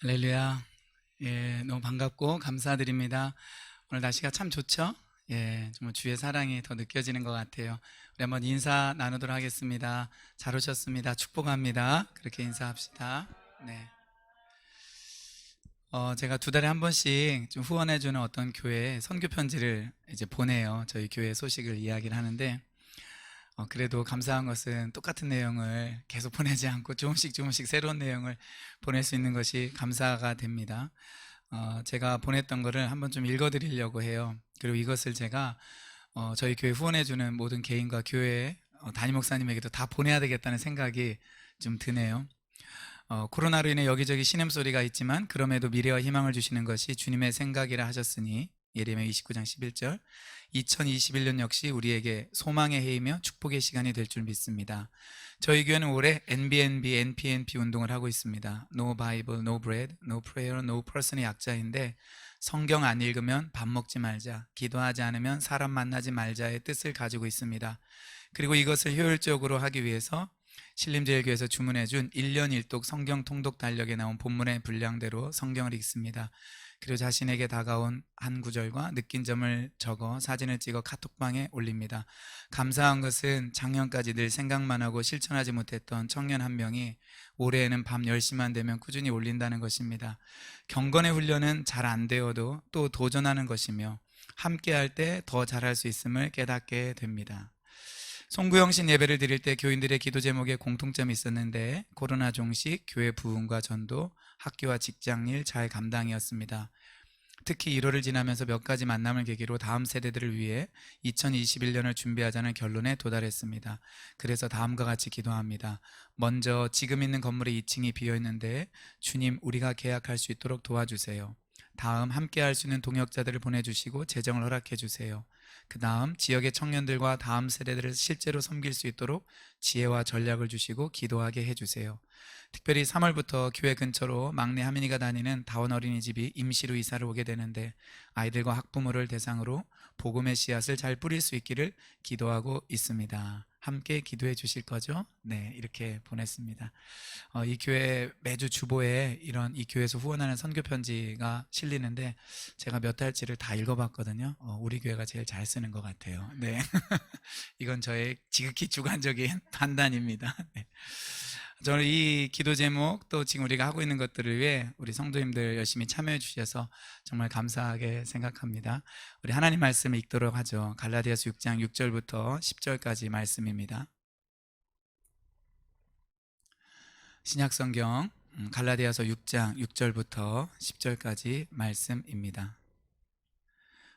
할렐루야. 예, 너무 반갑고 감사드립니다. 오늘 날씨가 참 좋죠? 예, 정말 주의 사랑이 더 느껴지는 것 같아요. 우리 한번 인사 나누도록 하겠습니다. 잘 오셨습니다. 축복합니다. 그렇게 인사합시다. 네. 제가 두 달에 한 번씩 좀 후원해주는 어떤 교회에 선교 편지를 이제 보내요. 저희 교회 소식을 이야기를 하는데, 그래도 감사한 것은 똑같은 내용을 계속 보내지 않고 조금씩 조금씩 새로운 내용을 보낼 수 있는 것이 감사가 됩니다. 제가 보냈던 거를 한번 좀 읽어드리려고 해요. 그리고 이것을 제가 저희 교회 후원해주는 모든 개인과 교회 담임 목사님에게도 다 보내야 되겠다는 생각이 좀 드네요. 코로나로 인해 여기저기 신음소리가 있지만 그럼에도 미래와 희망을 주시는 것이 주님의 생각이라 하셨으니 예레미야 29장 11절 2021년 역시 우리에게 소망의 해이며 축복의 시간이 될 줄 믿습니다. 저희 교회는 올해 NBNB, NPNP 운동을 하고 있습니다. No Bible, No Bread, No Prayer, No Person의 약자인데 성경 안 읽으면 밥 먹지 말자, 기도하지 않으면 사람 만나지 말자의 뜻을 가지고 있습니다. 그리고 이것을 효율적으로 하기 위해서 신림제일교회에서 주문해준 1년 1독 성경 통독 달력에 나온 본문의 분량대로 성경을 읽습니다. 그리고 자신에게 다가온 한 구절과 느낀 점을 적어 사진을 찍어 카톡방에 올립니다. 감사한 것은 작년까지 늘 생각만 하고 실천하지 못했던 청년 한 명이 올해에는 밤 10시만 되면 꾸준히 올린다는 것입니다. 경건의 훈련은 잘 안 되어도 또 도전하는 것이며 함께 할 때 더 잘할 수 있음을 깨닫게 됩니다. 송구영신 예배를 드릴 때 교인들의 기도 제목에 공통점이 있었는데 코로나 종식, 교회 부흥과 전도, 학교와 직장일 잘 감당이었습니다. 특히 1월을 지나면서 몇 가지 만남을 계기로 다음 세대들을 위해 2021년을 준비하자는 결론에 도달했습니다. 그래서 다음과 같이 기도합니다. 먼저 지금 있는 건물의 2층이 비어있는데 주님 우리가 계약할 수 있도록 도와주세요. 다음 함께 할 수 있는 동역자들을 보내주시고 재정을 허락해 주세요. 그 다음 지역의 청년들과 다음 세대들을 실제로 섬길 수 있도록 지혜와 전략을 주시고 기도하게 해주세요. 특별히 3월부터 교회 근처로 막내 하민이가 다니는 다원 어린이집이 임시로 이사를 오게 되는데 아이들과 학부모를 대상으로 복음의 씨앗을 잘 뿌릴 수 있기를 기도하고 있습니다. 함께 기도해 주실 거죠? 네, 이렇게 보냈습니다. 이 교회 매주 주보에 이 교회에서 후원하는 선교 편지가 실리는데 제가 몇 달치를 다 읽어봤거든요. 우리 교회가 제일 잘 쓰는 것 같아요. 네, 이건 저의 지극히 주관적인 판단입니다. 네. 저는 이 기도 제목 또 지금 우리가 하고 있는 것들을 위해 우리 성도님들 열심히 참여해 주셔서 정말 감사하게 생각합니다. 우리 하나님 말씀을 읽도록 하죠. 갈라디아서 6장 6절부터 10절까지 말씀입니다. 신약성경 갈라디아서 6장 6절부터 10절까지 말씀입니다.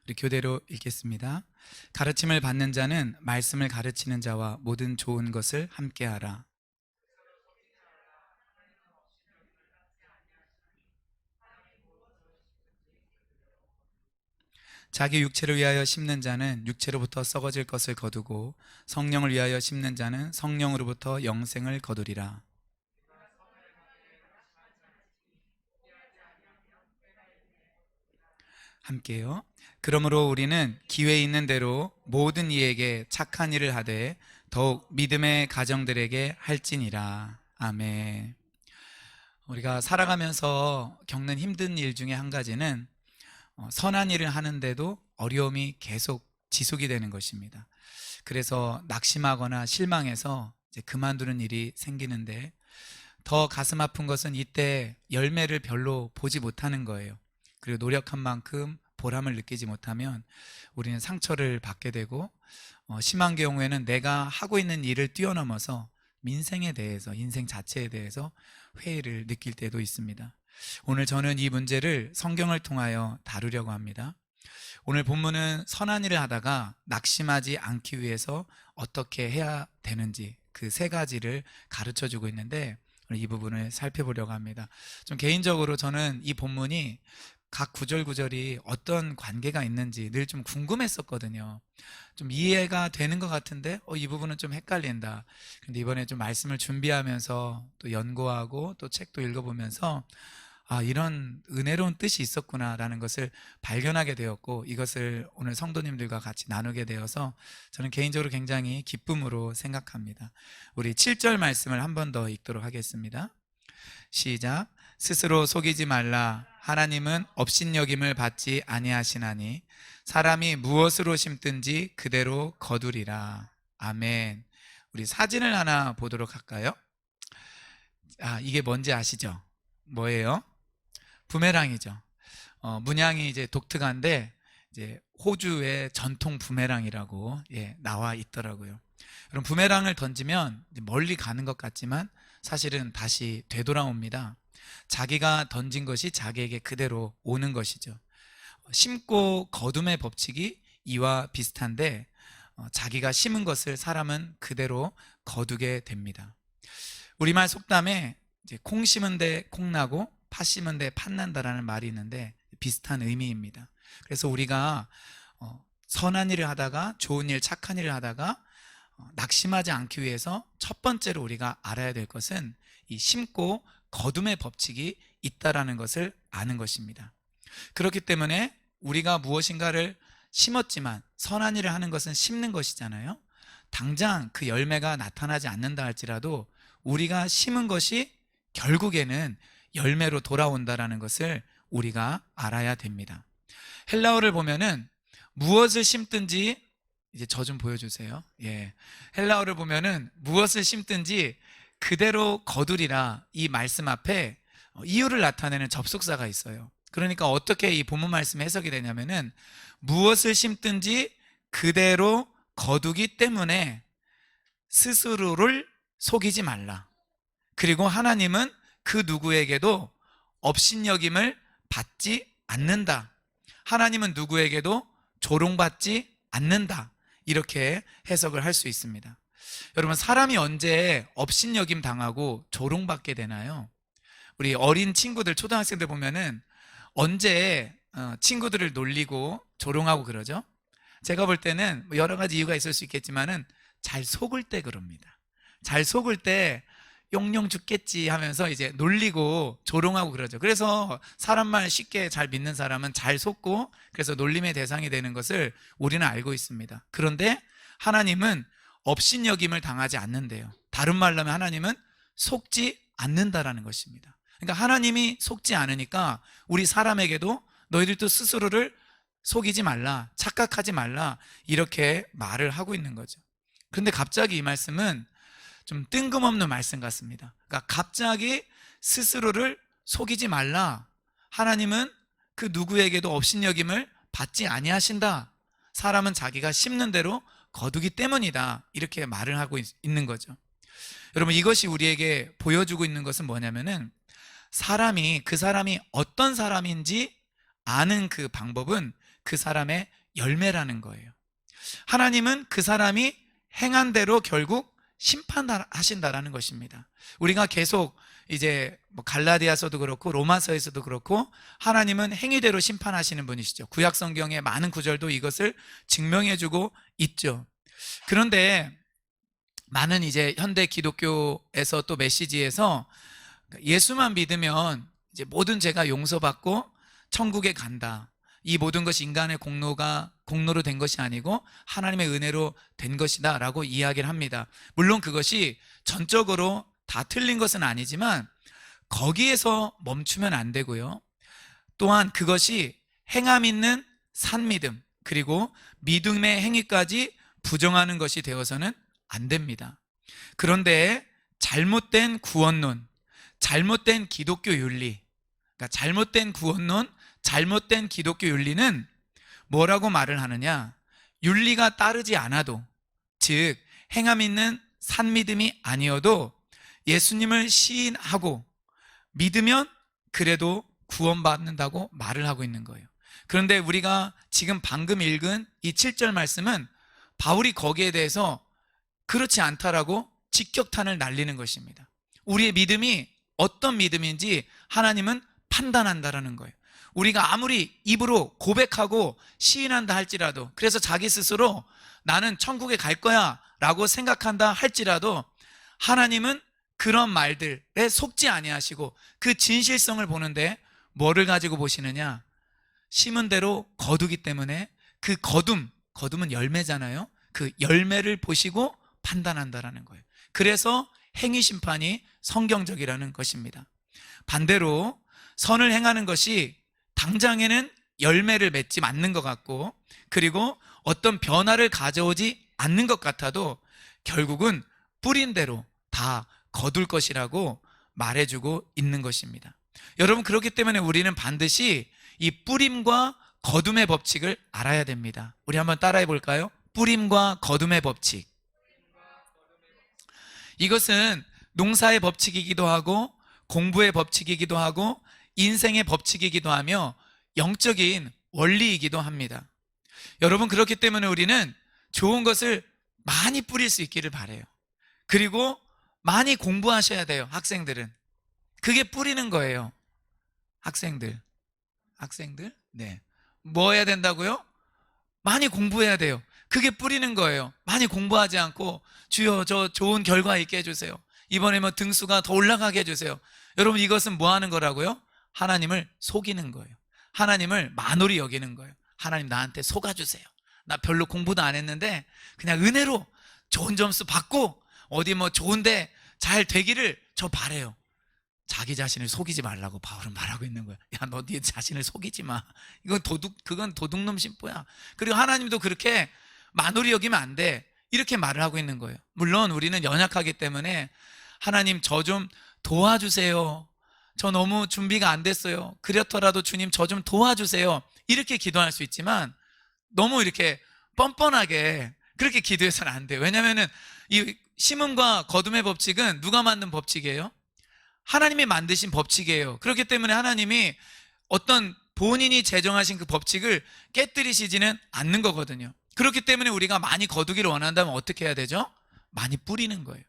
우리 교대로 읽겠습니다. 가르침을 받는 자는 말씀을 가르치는 자와 모든 좋은 것을 함께하라. 자기 육체를 위하여 심는 자는 육체로부터 썩어질 것을 거두고 성령을 위하여 심는 자는 성령으로부터 영생을 거두리라. 함께요. 그러므로 우리는 기회 있는 대로 모든 이에게 착한 일을 하되 더욱 믿음의 가정들에게 할지니라. 아멘. 우리가 살아가면서 겪는 힘든 일 중에 한 가지는 선한 일을 하는데도 어려움이 계속 지속이 되는 것입니다. 그래서 낙심하거나 실망해서 이제 그만두는 일이 생기는데 더 가슴 아픈 것은 이때 열매를 별로 보지 못하는 거예요. 그리고 노력한 만큼 보람을 느끼지 못하면 우리는 상처를 받게 되고 심한 경우에는 내가 하고 있는 일을 뛰어넘어서 민생에 대해서 인생 자체에 대해서 회의를 느낄 때도 있습니다. 오늘 저는 이 문제를 성경을 통하여 다루려고 합니다. 오늘 본문은 선한 일을 하다가 낙심하지 않기 위해서 어떻게 해야 되는지 그 세 가지를 가르쳐 주고 있는데 이 부분을 살펴보려고 합니다. 좀 개인적으로 저는 이 본문이 각 구절 구절이 어떤 관계가 있는지 늘 좀 궁금했었거든요. 좀 이해가 되는 것 같은데 이 부분은 좀 헷갈린다. 근데 이번에 좀 말씀을 준비하면서 또 연구하고 또 책도 읽어보면서 이런 은혜로운 뜻이 있었구나라는 것을 발견하게 되었고 이것을 오늘 성도님들과 같이 나누게 되어서 저는 개인적으로 굉장히 기쁨으로 생각합니다. 우리 7절 말씀을 한 번 더 읽도록 하겠습니다. 시작. 스스로 속이지 말라. 하나님은 업신여김을 받지 아니하시나니 사람이 무엇으로 심든지 그대로 거두리라. 아멘. 우리 사진을 하나 보도록 할까요? 이게 뭔지 아시죠? 뭐예요? 부메랑이죠. 문양이 이제 독특한데 이제 호주의 전통 부메랑이라고 나와 있더라고요. 여러분, 부메랑을 던지면 멀리 가는 것 같지만 사실은 다시 되돌아옵니다. 자기가 던진 것이 자기에게 그대로 오는 것이죠. 심고 거둠의 법칙이 이와 비슷한데 자기가 심은 것을 사람은 그대로 거두게 됩니다. 우리말 속담에 이제 콩 심은 데 콩 나고 팥 심은 데 팥 난다라는 말이 있는데 비슷한 의미입니다. 그래서 우리가 선한 일을 하다가, 좋은 일, 착한 일을 하다가 낙심하지 않기 위해서 첫 번째로 우리가 알아야 될 것은 이 심고 거둠의 법칙이 있다라는 것을 아는 것입니다. 그렇기 때문에 우리가 무엇인가를 심었지만 선한 일을 하는 것은 심는 것이잖아요. 당장 그 열매가 나타나지 않는다 할지라도 우리가 심은 것이 결국에는 열매로 돌아온다라는 것을 우리가 알아야 됩니다. 헬라어를 보면은 무엇을 심든지, 이제 저 좀 보여주세요. 헬라어를 보면은 무엇을 심든지 그대로 거두리라, 이 말씀 앞에 이유를 나타내는 접속사가 있어요. 그러니까 어떻게 이 본문 말씀이 해석이 되냐면은 무엇을 심든지 그대로 거두기 때문에 스스로를 속이지 말라. 그리고 하나님은 그 누구에게도 업신여김을 받지 않는다. 하나님은 누구에게도 조롱받지 않는다. 이렇게 해석을 할 수 있습니다. 여러분, 사람이 언제 업신여김 당하고 조롱받게 되나요? 우리 어린 친구들, 초등학생들 보면은 언제 친구들을 놀리고 조롱하고 그러죠? 제가 볼 때는 여러 가지 이유가 있을 수 있겠지만은 잘 속을 때 그럽니다. 잘 속을 때 용용 죽겠지 하면서 이제 놀리고 조롱하고 그러죠. 그래서 사람 말 쉽게 잘 믿는 사람은 잘 속고 그래서 놀림의 대상이 되는 것을 우리는 알고 있습니다. 그런데 하나님은 업신여김을 당하지 않는데요. 다른 말로 하면 하나님은 속지 않는다라는 것입니다. 그러니까 하나님이 속지 않으니까 우리 사람에게도 너희들도 스스로를 속이지 말라, 착각하지 말라, 이렇게 말을 하고 있는 거죠. 그런데 갑자기 이 말씀은 좀 뜬금없는 말씀 같습니다. 그러니까 갑자기 스스로를 속이지 말라, 하나님은 그 누구에게도 업신여김을 받지 아니하신다, 사람은 자기가 심는 대로 거두기 때문이다, 이렇게 말을 하고 있는 거죠. 여러분, 이것이 우리에게 보여주고 있는 것은 뭐냐면은 그 사람이 어떤 사람인지 아는 그 방법은 그 사람의 열매라는 거예요. 하나님은 그 사람이 행한 대로 결국 심판하신다라는 것입니다. 우리가 계속 이제 갈라디아서도 그렇고 로마서에서도 그렇고 하나님은 행위대로 심판하시는 분이시죠. 구약 성경의 많은 구절도 이것을 증명해주고 있죠. 그런데 많은 이제 현대 기독교에서 또 메시지에서 예수만 믿으면 이제 모든 죄가 용서받고 천국에 간다, 이 모든 것이 인간의 공로로 된 것이 아니고 하나님의 은혜로 된 것이다 라고 이야기를 합니다. 물론 그것이 전적으로 다 틀린 것은 아니지만 거기에서 멈추면 안 되고요, 또한 그것이 행함 있는 산믿음, 그리고 믿음의 행위까지 부정하는 것이 되어서는 안 됩니다. 그런데 잘못된 구원론, 잘못된 기독교 윤리, 그러니까 잘못된 구원론, 잘못된 기독교 윤리는 뭐라고 말을 하느냐, 윤리가 따르지 않아도, 즉 행함 있는 산믿음이 아니어도 예수님을 시인하고 믿으면 그래도 구원받는다고 말을 하고 있는 거예요. 그런데 우리가 지금 방금 읽은 이 7절 말씀은 바울이 거기에 대해서 그렇지 않다라고 직격탄을 날리는 것입니다. 우리의 믿음이 어떤 믿음인지 하나님은 판단한다라는 거예요. 우리가 아무리 입으로 고백하고 시인한다 할지라도, 그래서 자기 스스로 나는 천국에 갈 거야 라고 생각한다 할지라도 하나님은 그런 말들에 속지 아니하시고 그 진실성을 보는데 뭐를 가지고 보시느냐, 심은 대로 거두기 때문에 그 거둠은 열매잖아요. 그 열매를 보시고 판단한다라는 거예요. 그래서 행위 심판이 성경적이라는 것입니다. 반대로 선을 행하는 것이 당장에는 열매를 맺지 않는 것 같고, 그리고 어떤 변화를 가져오지 않는 것 같아도 결국은 뿌린 대로 다 거둘 것이라고 말해주고 있는 것입니다. 여러분, 그렇기 때문에 우리는 반드시 이 뿌림과 거둠의 법칙을 알아야 됩니다. 우리 한번 따라해 볼까요? 뿌림과 거둠의 법칙. 이것은 농사의 법칙이기도 하고, 공부의 법칙이기도 하고, 인생의 법칙이기도 하며 영적인 원리이기도 합니다. 여러분, 그렇기 때문에 우리는 좋은 것을 많이 뿌릴 수 있기를 바라요. 그리고 많이 공부하셔야 돼요. 학생들은 그게 뿌리는 거예요. 학생들 네, 뭐 해야 된다고요? 많이 공부해야 돼요. 그게 뿌리는 거예요. 많이 공부하지 않고 주여 저 좋은 결과 있게 해주세요, 이번에 뭐 등수가 더 올라가게 해주세요. 여러분, 이것은 뭐 하는 거라고요? 하나님을 속이는 거예요. 하나님을 만홀히 여기는 거예요. 하나님, 나한테 속아주세요. 나 별로 공부도 안 했는데 그냥 은혜로 좋은 점수 받고 어디 뭐 좋은데 잘 되기를 저 바래요. 자기 자신을 속이지 말라고 바울은 말하고 있는 거야. 야, 너 네 자신을 속이지 마. 그건 도둑놈 심보야. 그리고 하나님도 그렇게 만홀히 여기면 안 돼, 이렇게 말을 하고 있는 거예요. 물론 우리는 연약하기 때문에 하나님 저 좀 도와주세요, 저 너무 준비가 안 됐어요, 그렇더라도 주님 저 좀 도와주세요, 이렇게 기도할 수 있지만 너무 이렇게 뻔뻔하게 그렇게 기도해서는 안 돼요. 왜냐하면 이 심음과 거둠의 법칙은 누가 만든 법칙이에요? 하나님이 만드신 법칙이에요. 그렇기 때문에 하나님이 어떤 본인이 제정하신 그 법칙을 깨뜨리시지는 않는 거거든요. 그렇기 때문에 우리가 많이 거두기를 원한다면 어떻게 해야 되죠? 많이 뿌리는 거예요.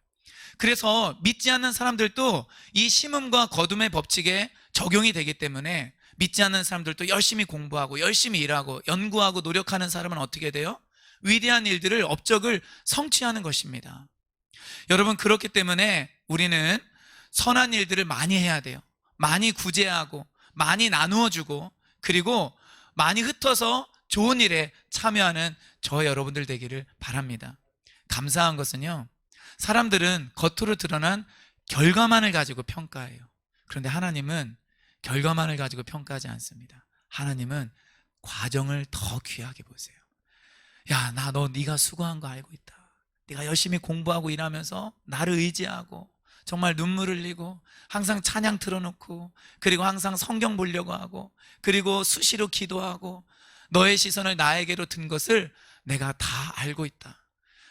그래서 믿지 않는 사람들도 이 심음과 거둠의 법칙에 적용이 되기 때문에 믿지 않는 사람들도 열심히 공부하고 열심히 일하고 연구하고 노력하는 사람은 어떻게 돼요? 위대한 일들을, 업적을 성취하는 것입니다. 여러분, 그렇기 때문에 우리는 선한 일들을 많이 해야 돼요. 많이 구제하고 많이 나누어주고, 그리고 많이 흩어서 좋은 일에 참여하는 저 여러분들 되기를 바랍니다. 감사한 것은요, 사람들은 겉으로 드러난 결과만을 가지고 평가해요. 그런데 하나님은 결과만을 가지고 평가하지 않습니다. 하나님은 과정을 더 귀하게 보세요. 야, 네가 수고한 거 알고 있다. 네가 열심히 공부하고 일하면서 나를 의지하고 정말 눈물 흘리고 항상 찬양 틀어놓고, 그리고 항상 성경 보려고 하고, 그리고 수시로 기도하고 너의 시선을 나에게로 든 것을 내가 다 알고 있다.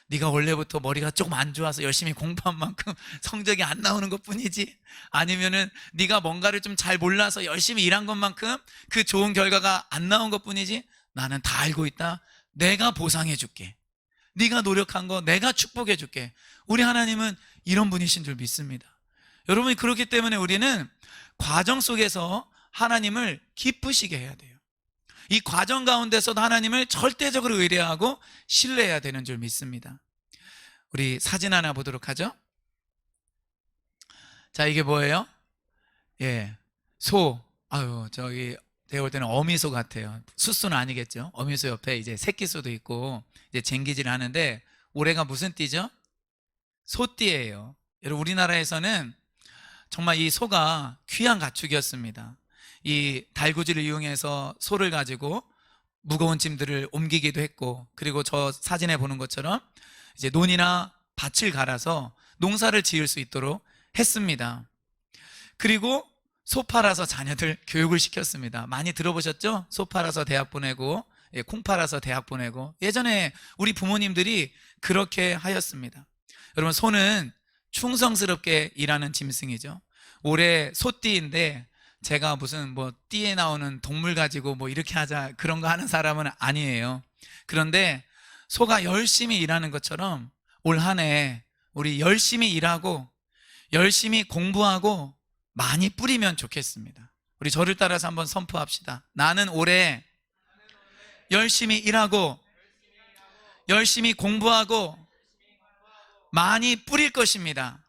네가 원래부터 머리가 조금 안 좋아서 열심히 공부한 만큼 성적이 안 나오는 것뿐이지, 아니면은 네가 뭔가를 좀 잘 몰라서 열심히 일한 것만큼 그 좋은 결과가 안 나온 것뿐이지, 나는 다 알고 있다. 내가 보상해 줄게. 네가 노력한 거 내가 축복해 줄게. 우리 하나님은 이런 분이신 줄 믿습니다. 여러분이 그렇기 때문에 우리는 과정 속에서 하나님을 기쁘시게 해야 돼요. 이 과정 가운데서도 하나님을 절대적으로 의뢰하고 신뢰해야 되는 줄 믿습니다. 우리 사진 하나 보도록 하죠. 자, 이게 뭐예요? 예, 소. 저기 제가 볼 때는 어미소 같아요. 숫소는 아니겠죠. 어미소 옆에 이제 새끼소도 있고 이제 쟁기질을 하는데, 올해가 무슨 띠죠? 소띠예요. 여러분, 우리나라에서는 정말 이 소가 귀한 가축이었습니다. 이 달구지를 이용해서 소를 가지고 무거운 짐들을 옮기기도 했고, 그리고 저 사진에 보는 것처럼 이제 논이나 밭을 갈아서 농사를 지을 수 있도록 했습니다. 그리고 소 팔아서 자녀들 교육을 시켰습니다. 많이 들어보셨죠? 소 팔아서 대학 보내고, 콩 팔아서 대학 보내고, 예전에 우리 부모님들이 그렇게 하였습니다. 여러분, 소는 충성스럽게 일하는 짐승이죠. 올해 소띠인데 제가 무슨 뭐 띠에 나오는 동물 가지고 뭐 이렇게 하자 그런 거 하는 사람은 아니에요. 그런데 소가 열심히 일하는 것처럼 올 한 해 우리 열심히 일하고 열심히 공부하고 많이 뿌리면 좋겠습니다. 우리 저를 따라서 한번 선포합시다. 나는 올해 열심히 일하고 열심히 공부하고 많이 뿌릴 것입니다.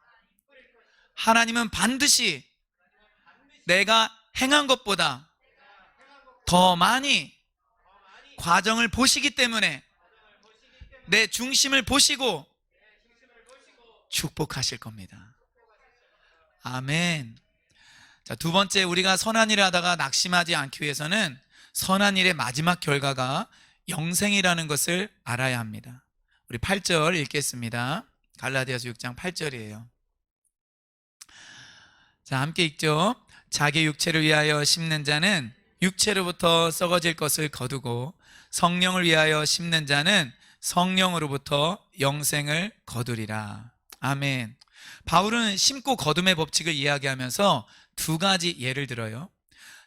하나님은 반드시 내가 행한 것보다 더 많이 과정을 보시기 때문에 내 중심을 보시고 축복하실 겁니다. 아멘. 자, 두 번째, 우리가 선한 일을 하다가 낙심하지 않기 위해서는 선한 일의 마지막 결과가 영생이라는 것을 알아야 합니다. 우리 8절 읽겠습니다. 갈라디아서 6장 8절이에요. 자, 함께 읽죠. 자기 육체를 위하여 심는 자는 육체로부터 썩어질 것을 거두고 성령을 위하여 심는 자는 성령으로부터 영생을 거두리라. 아멘. 바울은 심고 거둠의 법칙을 이야기하면서 두 가지 예를 들어요.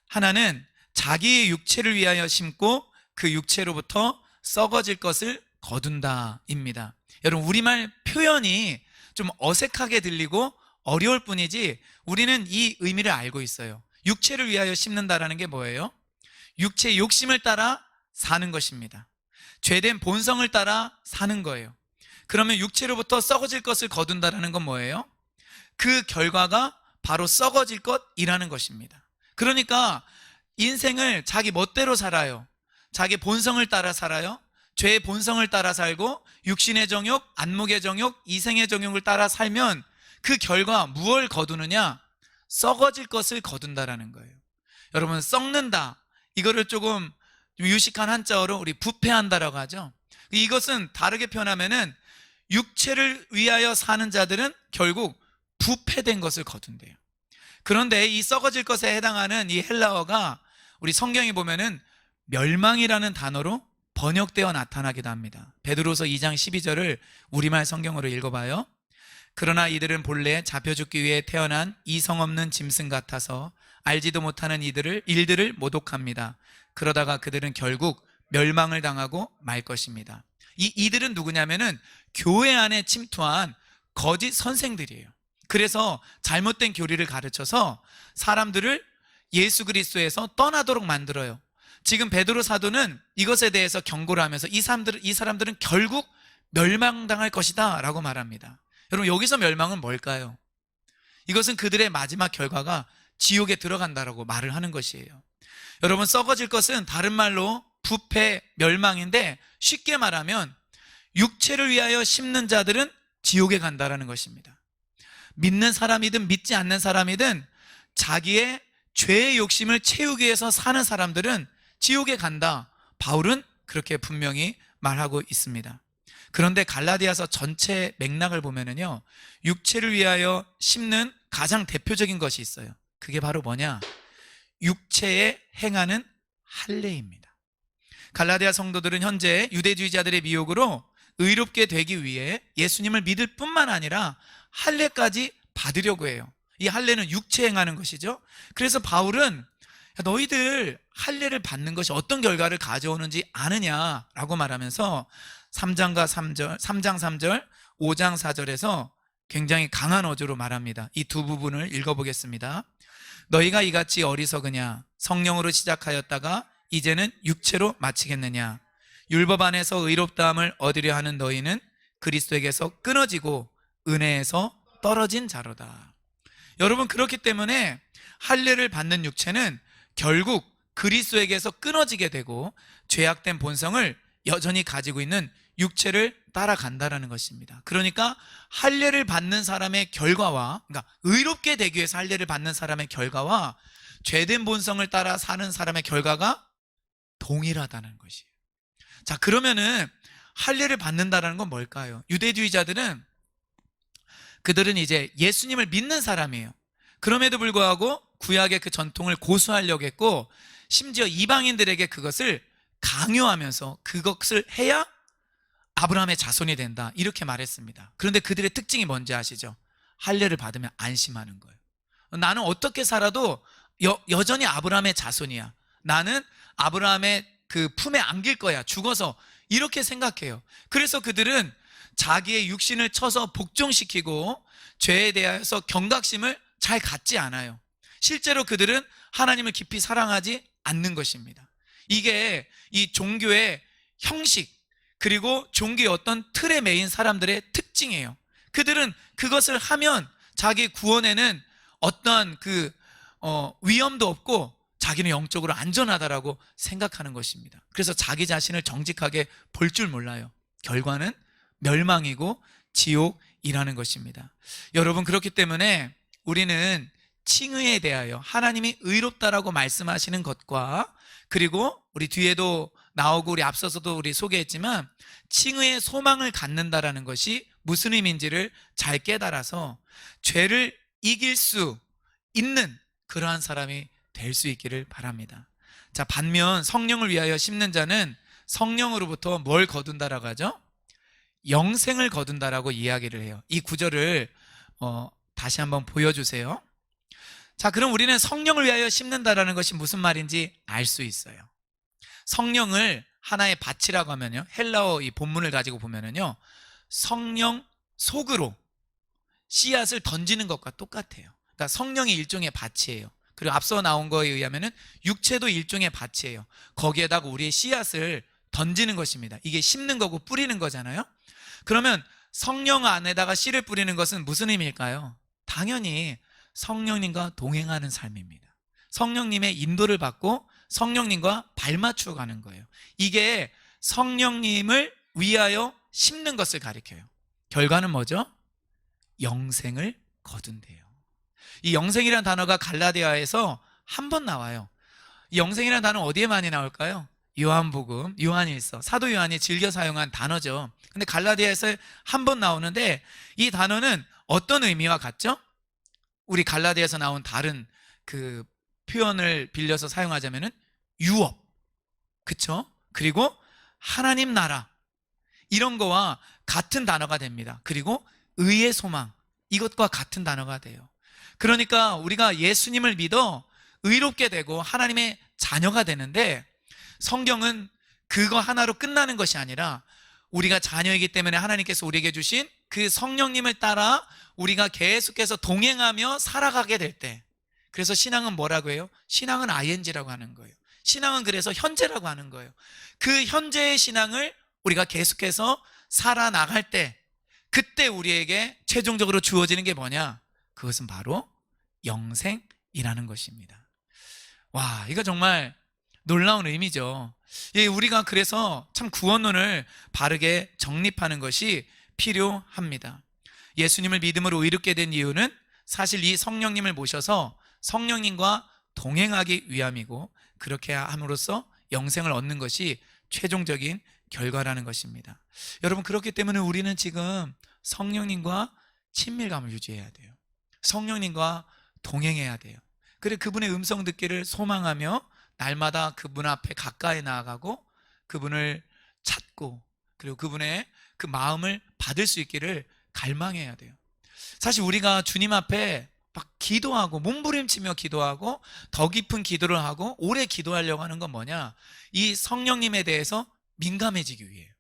하나는 자기의 육체를 위하여 심고 그 육체로부터 썩어질 것을 거둔다입니다. 여러분, 우리말 표현이 좀 어색하게 들리고 어려울 뿐이지 우리는 이 의미를 알고 있어요. 육체를 위하여 심는다라는 게 뭐예요? 육체의 욕심을 따라 사는 것입니다. 죄된 본성을 따라 사는 거예요. 그러면 육체로부터 썩어질 것을 거둔다라는 건 뭐예요? 그 결과가 바로 썩어질 것이라는 것입니다. 그러니까 인생을 자기 멋대로 살아요. 자기 본성을 따라 살아요. 죄의 본성을 따라 살고 육신의 정욕, 안목의 정욕, 이생의 정욕을 따라 살면 그 결과 무엇을 거두느냐? 썩어질 것을 거둔다라는 거예요. 여러분, 썩는다, 이거를 조금 유식한 한자어로 우리 부패한다라고 하죠. 이것은 다르게 표현하면은 육체를 위하여 사는 자들은 결국 부패된 것을 거둔대요. 그런데 이 썩어질 것에 해당하는 이 헬라어가 우리 성경에 보면은 멸망이라는 단어로 번역되어 나타나기도 합니다. 베드로서 2장 12절을 우리말 성경으로 읽어봐요. 그러나 이들은 본래 잡혀 죽기 위해 태어난 이성 없는 짐승 같아서 알지도 못하는 일들을 모독합니다. 그러다가 그들은 결국 멸망을 당하고 말 것입니다. 이들은 누구냐면은 교회 안에 침투한 거짓 선생들이에요. 그래서 잘못된 교리를 가르쳐서 사람들을 예수 그리스도에서 떠나도록 만들어요. 지금 베드로 사도는 이것에 대해서 경고를 하면서 이 사람들은 결국 멸망당할 것이다 라고 말합니다. 여러분, 여기서 멸망은 뭘까요? 이것은 그들의 마지막 결과가 지옥에 들어간다라고 말을 하는 것이에요. 여러분, 썩어질 것은 다른 말로 부패, 멸망인데 쉽게 말하면 육체를 위하여 심는 자들은 지옥에 간다라는 것입니다. 믿는 사람이든 믿지 않는 사람이든 자기의 죄의 욕심을 채우기 위해서 사는 사람들은 지옥에 간다. 바울은 그렇게 분명히 말하고 있습니다. 그런데 갈라디아서 전체 맥락을 보면은요, 육체를 위하여 심는 가장 대표적인 것이 있어요. 그게 바로 뭐냐? 육체에 행하는 할례입니다. 갈라디아 성도들은 현재 유대주의자들의 미혹으로 의롭게 되기 위해 예수님을 믿을 뿐만 아니라 할례까지 받으려고 해요. 이 할례는 육체에 행하는 것이죠. 그래서 바울은 너희들 할례를 받는 것이 어떤 결과를 가져오는지 아느냐라고 말하면서 3장 3절, 5장 4절에서 굉장히 강한 어조로 말합니다. 이 두 부분을 읽어보겠습니다. 너희가 이같이 어리석으냐? 성령으로 시작하였다가 이제는 육체로 마치겠느냐? 율법 안에서 의롭다함을 얻으려 하는 너희는 그리스도에게서 끊어지고 은혜에서 떨어진 자로다. 여러분, 그렇기 때문에 할례를 받는 육체는 결국 그리스도에게서 끊어지게 되고 죄악된 본성을 여전히 가지고 있는 육체를 따라간다라는 것입니다. 그러니까 할례를 받는 사람의 결과와, 그러니까 의롭게 되기 위해서 할례를 받는 사람의 결과와 죄된 본성을 따라 사는 사람의 결과가 동일하다는 것이에요. 자, 그러면은 할례를 받는다라는 건 뭘까요? 유대주의자들은 그들은 이제 예수님을 믿는 사람이에요. 그럼에도 불구하고 구약의 그 전통을 고수하려고 했고, 심지어 이방인들에게 그것을 강요하면서 그것을 해야 아브라함의 자손이 된다, 이렇게 말했습니다. 그런데 그들의 특징이 뭔지 아시죠? 할례를 받으면 안심하는 거예요. 나는 어떻게 살아도 여전히 아브라함의 자손이야. 나는 아브라함의 그 품에 안길 거야, 죽어서. 이렇게 생각해요. 그래서 그들은 자기의 육신을 쳐서 복종시키고 죄에 대해서 경각심을 잘 갖지 않아요. 실제로 그들은 하나님을 깊이 사랑하지 않는 것입니다. 이게 이 종교의 형식, 그리고 종교의 어떤 틀에 매인 사람들의 특징이에요. 그들은 그것을 하면 자기 구원에는 어떠한 위험도 없고 자기는 영적으로 안전하다라고 생각하는 것입니다. 그래서 자기 자신을 정직하게 볼 줄 몰라요. 결과는 멸망이고 지옥이라는 것입니다. 여러분, 그렇기 때문에 우리는 칭의에 대하여 하나님이 의롭다라고 말씀하시는 것과, 그리고 우리 뒤에도 나오고 우리 앞서서도 우리 소개했지만 칭의의 소망을 갖는다라는 것이 무슨 의미인지를 잘 깨달아서 죄를 이길 수 있는 그러한 사람이 될 수 있기를 바랍니다. 자, 반면 성령을 위하여 심는 자는 성령으로부터 뭘 거둔다라고 하죠? 영생을 거둔다라고 이야기를 해요. 이 구절을 다시 한번 보여주세요. 자, 그럼 우리는 성령을 위하여 심는다라는 것이 무슨 말인지 알 수 있어요. 성령을 하나의 밭이라고 하면요, 헬라어 이 본문을 가지고 보면은요, 성령 속으로 씨앗을 던지는 것과 똑같아요. 그러니까 성령이 일종의 밭이에요. 그리고 앞서 나온 거에 의하면은 육체도 일종의 밭이에요. 거기에다가 우리의 씨앗을 던지는 것입니다. 이게 심는 거고 뿌리는 거잖아요. 그러면 성령 안에다가 씨를 뿌리는 것은 무슨 의미일까요? 당연히 성령님과 동행하는 삶입니다. 성령님의 인도를 받고 성령님과 발맞추어 가는 거예요. 이게 성령님을 위하여 심는 것을 가리켜요. 결과는 뭐죠? 영생을 거둔대요. 이 영생이라는 단어가 갈라디아에서 한 번 나와요. 이 영생이라는 단어 어디에 많이 나올까요? 요한복음, 요한일서, 사도 요한이 즐겨 사용한 단어죠. 근데 갈라디아에서 한 번 나오는데 이 단어는 어떤 의미와 같죠? 우리 갈라디아에서 나온 다른 그 표현을 빌려서 사용하자면은 유업, 그쵸? 그리고 하나님 나라, 이런 거와 같은 단어가 됩니다. 그리고 의의 소망, 이것과 같은 단어가 돼요. 그러니까 우리가 예수님을 믿어 의롭게 되고 하나님의 자녀가 되는데, 성경은 그거 하나로 끝나는 것이 아니라 우리가 자녀이기 때문에 하나님께서 우리에게 주신 그 성령님을 따라 우리가 계속해서 동행하며 살아가게 될 때, 그래서 신앙은 뭐라고 해요? 신앙은 ing라고 하는 거예요. 신앙은 그래서 현재라고 하는 거예요. 그 현재의 신앙을 우리가 계속해서 살아나갈 때, 그때 우리에게 최종적으로 주어지는 게 뭐냐? 그것은 바로 영생이라는 것입니다. 와, 이거 정말 놀라운 의미죠. 예, 우리가 그래서 참 구원론을 바르게 정립하는 것이 필요합니다. 예수님을 믿음으로 의롭게 된 이유는 사실 이 성령님을 모셔서 성령님과 동행하기 위함이고, 그렇게 함으로써 영생을 얻는 것이 최종적인 결과라는 것입니다. 여러분, 그렇기 때문에 우리는 지금 성령님과 친밀감을 유지해야 돼요. 성령님과 동행해야 돼요. 그래, 그분의 음성 듣기를 소망하며 날마다 그분 앞에 가까이 나아가고 그분을 찾고, 그리고 그분의 그 마음을 받을 수 있기를 갈망해야 돼요. 사실 우리가 주님 앞에 막 기도하고 몸부림치며 기도하고 더 깊은 기도를 하고 오래 기도하려고 하는 건 뭐냐? 이 성령님에 대해서 민감해지기 위해요.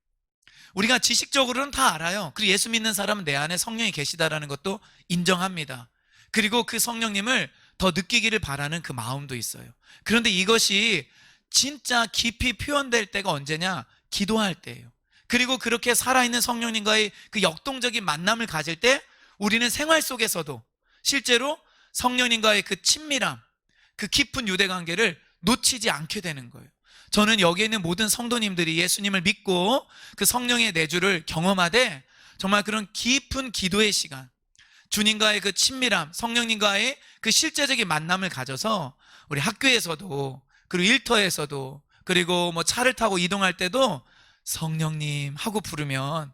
우리가 지식적으로는 다 알아요. 그리고 예수 믿는 사람은 내 안에 성령이 계시다라는 것도 인정합니다. 그리고 그 성령님을 더 느끼기를 바라는 그 마음도 있어요. 그런데 이것이 진짜 깊이 표현될 때가 언제냐? 기도할 때예요. 그리고 그렇게 살아있는 성령님과의 그 역동적인 만남을 가질 때 우리는 생활 속에서도 실제로 성령님과의 그 친밀함, 그 깊은 유대관계를 놓치지 않게 되는 거예요. 저는 여기 있는 모든 성도님들이 예수님을 믿고 그 성령의 내주를 경험하되 정말 그런 깊은 기도의 시간, 주님과의 그 친밀함, 성령님과의 그 실제적인 만남을 가져서 우리 학교에서도, 그리고 일터에서도, 그리고 뭐 차를 타고 이동할 때도 성령님 하고 부르면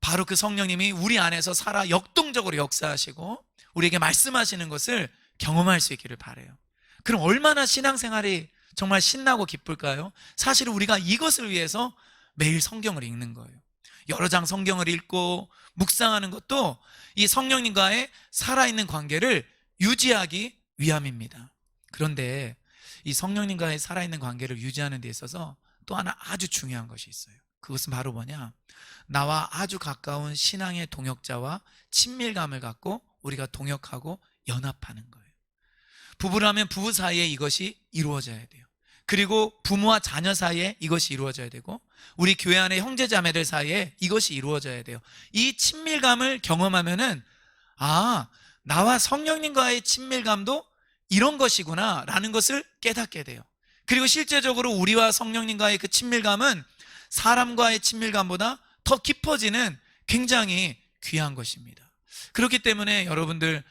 바로 그 성령님이 우리 안에서 살아 역동적으로 역사하시고 우리에게 말씀하시는 것을 경험할 수 있기를 바라요. 그럼 얼마나 신앙생활이 정말 신나고 기쁠까요? 사실 우리가 이것을 위해서 매일 성경을 읽는 거예요. 여러 장 성경을 읽고 묵상하는 것도 이 성령님과의 살아있는 관계를 유지하기 위함입니다. 그런데 이 성령님과의 살아있는 관계를 유지하는 데 있어서 또 하나 아주 중요한 것이 있어요. 그것은 바로 뭐냐? 나와 아주 가까운 신앙의 동역자와 친밀감을 갖고 우리가 동역하고 연합하는 거예요. 부부라면 부부 사이에 이것이 이루어져야 돼요. 그리고 부모와 자녀 사이에 이것이 이루어져야 되고, 우리 교회 안의 형제 자매들 사이에 이것이 이루어져야 돼요. 이 친밀감을 경험하면은 나와 성령님과의 친밀감도 이런 것이구나 라는 것을 깨닫게 돼요. 그리고 실제적으로 우리와 성령님과의 그 친밀감은 사람과의 친밀감보다 더 깊어지는 굉장히 귀한 것입니다. 그렇기 때문에 여러분들,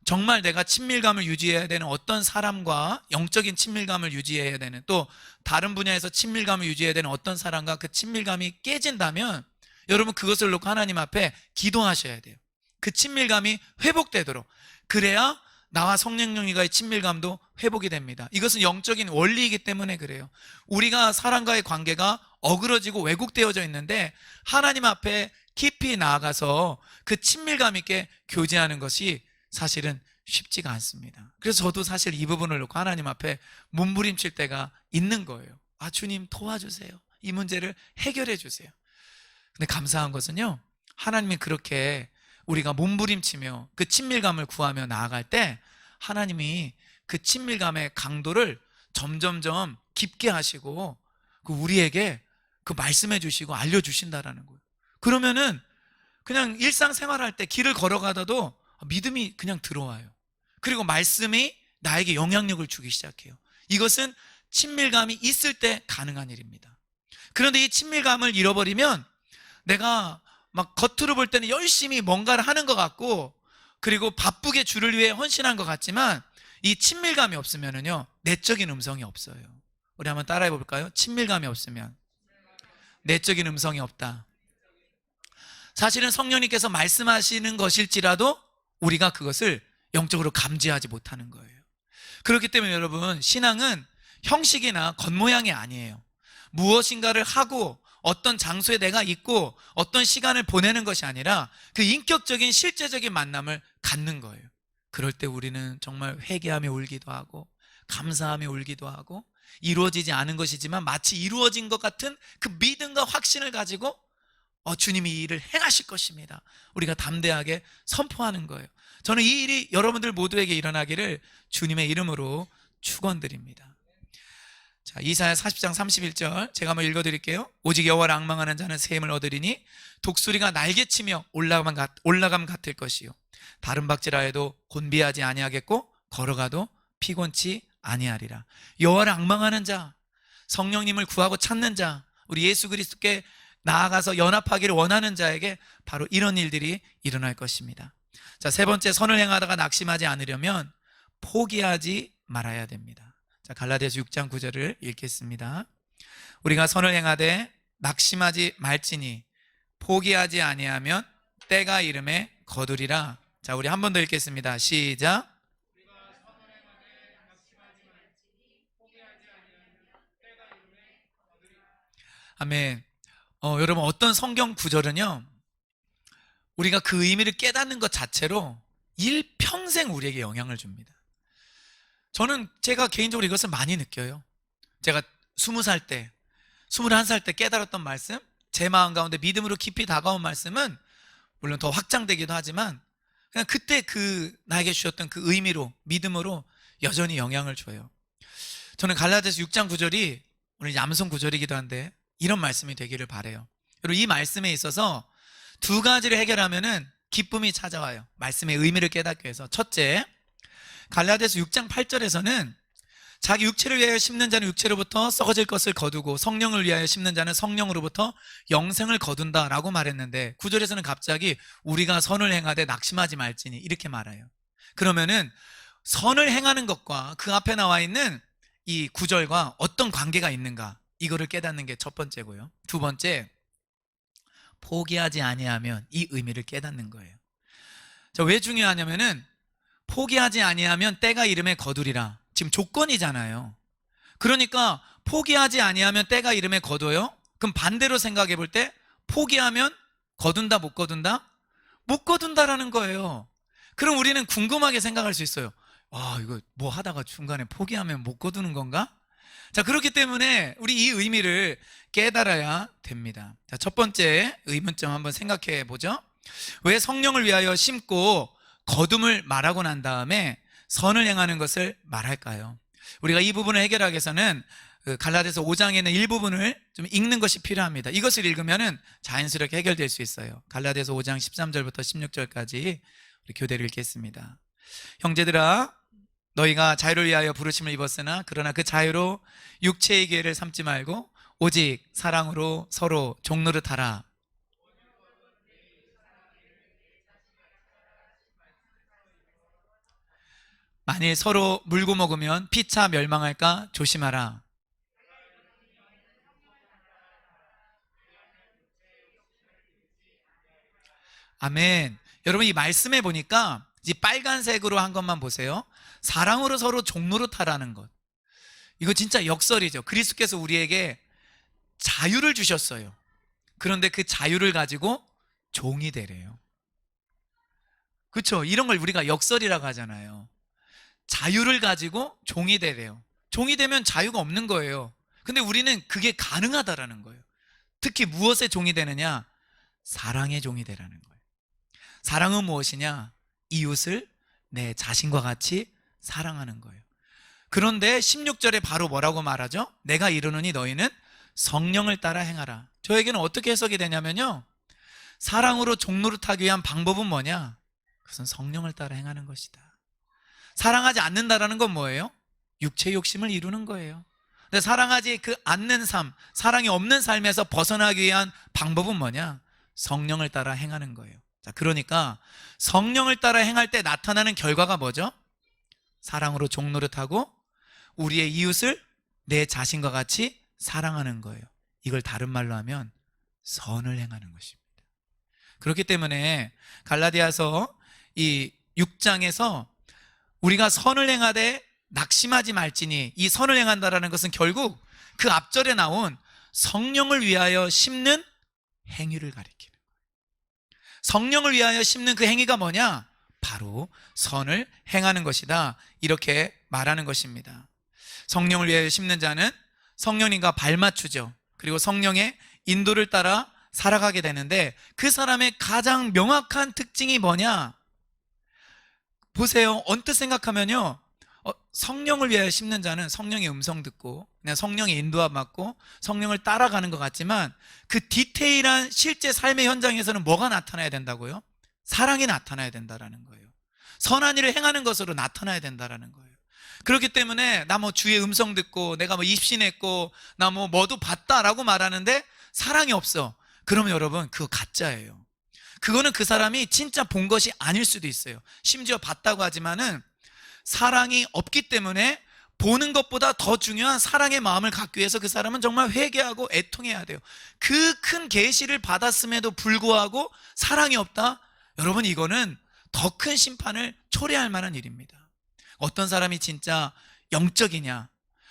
정말 내가 친밀감을 유지해야 되는 어떤 사람과 영적인 친밀감을 유지해야 되는, 또 다른 분야에서 친밀감을 유지해야 되는 어떤 사람과 그 친밀감이 깨진다면 여러분 그것을 놓고 하나님 앞에 기도하셔야 돼요. 그 친밀감이 회복되도록. 그래야 나와 성령님과의 친밀감도 회복이 됩니다. 이것은 영적인 원리이기 때문에 그래요. 우리가 사람과의 관계가 어그러지고 왜곡되어져 있는데 하나님 앞에 깊이 나아가서 그 친밀감 있게 교제하는 것이 사실은 쉽지가 않습니다. 그래서 저도 사실 이 부분을 놓고 하나님 앞에 몸부림칠 때가 있는 거예요. 아, 주님 도와주세요. 이 문제를 해결해 주세요. 근데 감사한 것은요, 하나님이 그렇게 우리가 몸부림치며 그 친밀감을 구하며 나아갈 때 하나님이 그 친밀감의 강도를 점점점 깊게 하시고 그 우리에게 그 말씀해 주시고 알려주신다라는 거예요. 그러면은 그냥 일상생활할 때 길을 걸어가다도 믿음이 그냥 들어와요. 그리고 말씀이 나에게 영향력을 주기 시작해요. 이것은 친밀감이 있을 때 가능한 일입니다. 그런데 이 친밀감을 잃어버리면 내가 막 겉으로 볼 때는 열심히 뭔가를 하는 것 같고 그리고 바쁘게 주를 위해 헌신한 것 같지만 이 친밀감이 없으면은요, 내적인 음성이 없어요. 우리 한번 따라해 볼까요? 친밀감이 없으면 내적인 음성이 없다. 사실은 성령님께서 말씀하시는 것일지라도 우리가 그것을 영적으로 감지하지 못하는 거예요. 그렇기 때문에 여러분, 신앙은 형식이나 겉모양이 아니에요. 무엇인가를 하고 어떤 장소에 내가 있고 어떤 시간을 보내는 것이 아니라 그 인격적인 실제적인 만남을 갖는 거예요. 그럴 때 우리는 정말 회개하며 울기도 하고 감사하며 울기도 하고 이루어지지 않은 것이지만 마치 이루어진 것 같은 그 믿음과 확신을 가지고 주님이 이 일을 행하실 것입니다. 우리가 담대하게 선포하는 거예요. 저는 이 일이 여러분들 모두에게 일어나기를 주님의 이름으로 축원드립니다. 자, 이사야 40장 31절 제가 한번 읽어드릴게요. 오직 여호와를 앙망하는 자는 새 힘을 얻으리니 독수리가 날개치며 올라감 같을 것이요 다른 박질하여도 곤비하지 아니하겠고 걸어가도 피곤치 아니하리라. 여호와를 앙망하는 자, 성령님을 구하고 찾는 자, 우리 예수 그리스도께 나아가서 연합하기를 원하는 자에게 바로 이런 일들이 일어날 것입니다. 자, 세 번째, 선을 행하다가 낙심하지 않으려면 포기하지 말아야 됩니다. 자, 갈라디아서 6장 9절을 읽겠습니다. 우리가 선을 행하되 낙심하지 말지니 포기하지 아니하면 때가 이름에 거두리라. 자, 우리 한 번 더 읽겠습니다. 시작. 아멘. 여러분, 어떤 성경 구절은요, 우리가 그 의미를 깨닫는 것 자체로 일평생 우리에게 영향을 줍니다. 제가 개인적으로 이것을 많이 느껴요. 제가 20살 때, 21살 때 깨달았던 말씀, 제 마음 가운데 믿음으로 깊이 다가온 말씀은 물론 더 확장되기도 하지만 그냥 그때 나에게 주셨던 그 의미로, 믿음으로 여전히 영향을 줘요. 저는 갈라디아서 6장 9절이 오늘 암송 구절이기도 한데 이런 말씀이 되기를 바라요. 그리고 이 말씀에 있어서 두 가지를 해결하면은 기쁨이 찾아와요. 말씀의 의미를 깨닫기 위해서. 첫째, 갈라디아서 6장 8절에서는 자기 육체를 위하여 심는 자는 육체로부터 썩어질 것을 거두고 성령을 위하여 심는 자는 성령으로부터 영생을 거둔다라고 말했는데 9절에서는 갑자기 우리가 선을 행하되 낙심하지 말지니 이렇게 말해요. 그러면은 선을 행하는 것과 그 앞에 나와 있는 이 9절과 어떤 관계가 있는가, 이거를 깨닫는 게 첫 번째고요. 두 번째, 포기하지 아니하면 이 의미를 깨닫는 거예요. 자, 왜 중요하냐면은 포기하지 아니하면 때가 이름에 거두리라. 지금 조건이잖아요. 그러니까 포기하지 아니하면 때가 이름에 거둬요. 그럼 반대로 생각해 볼 때 포기하면 거둔다 못 거둔다? 못 거둔다라는 거예요. 그럼 우리는 궁금하게 생각할 수 있어요. 이거 뭐 하다가 중간에 포기하면 못 거두는 건가? 자, 그렇기 때문에 우리 이 의미를 깨달아야 됩니다. 자, 첫 번째 의문점 한번 생각해 보죠. 왜 성령을 위하여 심고 거둠을 말하고 난 다음에 선을 행하는 것을 말할까요? 우리가 이 부분을 해결하기 위해서는 갈라디아서 5장에 있는 일부분을 좀 읽는 것이 필요합니다. 이것을 읽으면 자연스럽게 해결될 수 있어요. 갈라디아서 5장 13절부터 16절까지 우리 교대를 읽겠습니다. 형제들아, 너희가 자유를 위하여 부르심을 입었으나 그러나 그 자유로 육체의 기회를 삼지 말고 오직 사랑으로 서로 종노릇하라. 만일 서로 물고 먹으면 피차 멸망할까 조심하라. 아멘. 여러분, 이 말씀에 보니까 이 빨간색으로 한 것만 보세요. 사랑으로 서로 종로로 타라는 것. 이거 진짜 역설이죠. 그리스도께서 우리에게 자유를 주셨어요. 그런데 그 자유를 가지고 종이 되래요. 그렇죠? 이런 걸 우리가 역설이라고 하잖아요. 자유를 가지고 종이 되래요. 종이 되면 자유가 없는 거예요. 근데 우리는 그게 가능하다라는 거예요. 특히 무엇의 종이 되느냐? 사랑의 종이 되라는 거예요. 사랑은 무엇이냐? 이웃을 내 자신과 같이 사랑하는 거예요. 그런데 16절에 바로 뭐라고 말하죠? 내가 이르노니 너희는 성령을 따라 행하라. 저에게는 어떻게 해석이 되냐면요, 사랑으로 종노릇하기 위한 방법은 뭐냐? 그것은 성령을 따라 행하는 것이다. 사랑하지 않는다라는 건 뭐예요? 육체 욕심을 이루는 거예요. 근데 사랑하지 않는 삶, 사랑이 없는 삶에서 벗어나기 위한 방법은 뭐냐? 성령을 따라 행하는 거예요. 자, 그러니까 성령을 따라 행할 때 나타나는 결과가 뭐죠? 사랑으로 종노릇하고 우리의 이웃을 내 자신과 같이 사랑하는 거예요. 이걸 다른 말로 하면 선을 행하는 것입니다. 그렇기 때문에 갈라디아서 이 6장에서 우리가 선을 행하되 낙심하지 말지니, 이 선을 행한다라는 것은 결국 그 앞절에 나온 성령을 위하여 심는 행위를 가리키는 거예요. 성령을 위하여 심는 그 행위가 뭐냐? 바로 선을 행하는 것이다, 이렇게 말하는 것입니다. 성령을 위하여 심는 자는 성령님과 발맞추죠. 그리고 성령의 인도를 따라 살아가게 되는데, 그 사람의 가장 명확한 특징이 뭐냐? 보세요. 언뜻 생각하면요, 성령을 위하여 심는 자는 성령의 음성 듣고 그냥 성령의 인도함 받고 성령을 따라가는 것 같지만, 그 디테일한 실제 삶의 현장에서는 뭐가 나타나야 된다고요? 사랑이 나타나야 된다라는 거예요. 선한 일을 행하는 것으로 나타나야 된다라는 거예요. 그렇기 때문에 나 뭐 주의 음성 듣고 내가 뭐 입신했고 나 뭐도 봤다라고 말하는데 사랑이 없어, 그러면 여러분 그거 가짜예요. 그거는 그 사람이 진짜 본 것이 아닐 수도 있어요. 심지어 봤다고 하지만은 사랑이 없기 때문에 보는 것보다 더 중요한 사랑의 마음을 갖기 위해서 그 사람은 정말 회개하고 애통해야 돼요. 그 큰 계시를 받았음에도 불구하고 사랑이 없다? 여러분, 이거는 더 큰 심판을 초래할 만한 일입니다. 어떤 사람이 진짜 영적이냐,